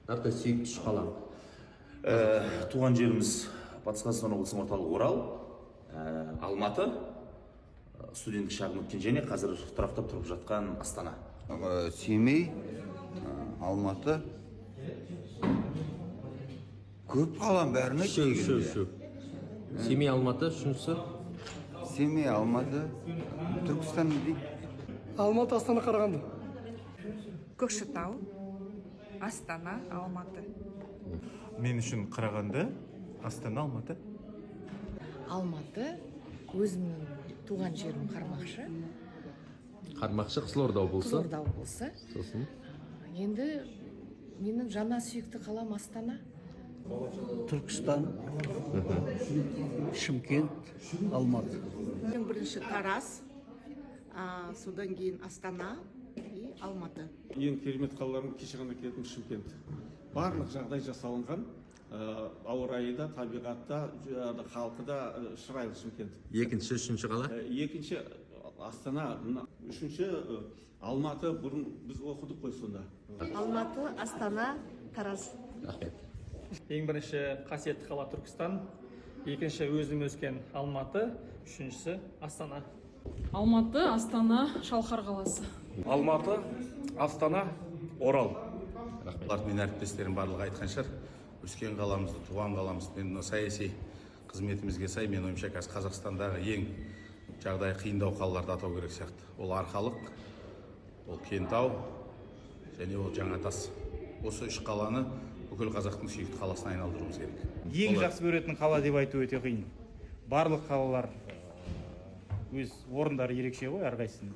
Нақты сүйікті қалаң. Туған жеріміз Батыс Қазақстан облысының орталығы Орал, Алматы, студенттік шағын өткен және қазір тұрақтап тұрып жатқан Астана. Семей, Алматы. Көп қалам бәріне Шөп. Семей, Алматы, үшіншісі. Семей, Алматы, Түркістан дейді. Алматы, Астана, Қарағанды. Көкшетау, Астана, Алматы. Мен үшін Қарағанды, Астана, Алматы. Алматы, өзімнің туған жерім Қармақшы. Қармақшы, Қызылорда облысы. Қызылорда облысы. Сосын. Енді менің жана сүйікті қалам Астана. Түркістан, Шымкент, Алматы. Ең бірінші Тараз, содан кейін Астана и Алматы. Ең керемет қалаларым кеше ғана келдім Шымкент. Барлық жағдай жасалынған, ауа райы да, табиғатта, халқы да шырайлы Шымкент. Екінші, үшінші қала? Екінші Астана, үшінші Алматы, бұрын біз оқыдық қой сонда. Алматы, Астана, Тараз. Рахмет. Ең бірінші қасиетті қала Түркістан, екінші өзім өскен Алматы, үшіншісі Астана. Алматы, Астана, Шалқар қаласы. Алматы, Астана, Орал. Мен әріптестерім барлығы айтқан шығар. Өскен қаламызды, туған қаламызды, мен саяси қызметімізге сай, мен ойымша Қазақстандағы ең жағдай қиындау қалаларды атау керек сияқты. Ол Арқалық, ол Кентау және ол Жаңатас. Осы үш қаланы бүкіл қазақтың сүйікті қаласына айналдыруымыз керек. Ең жақсы көретін қала деп айту өте қиын. Барлық қалалар өз орындары ерекше ғой әрқайсысының.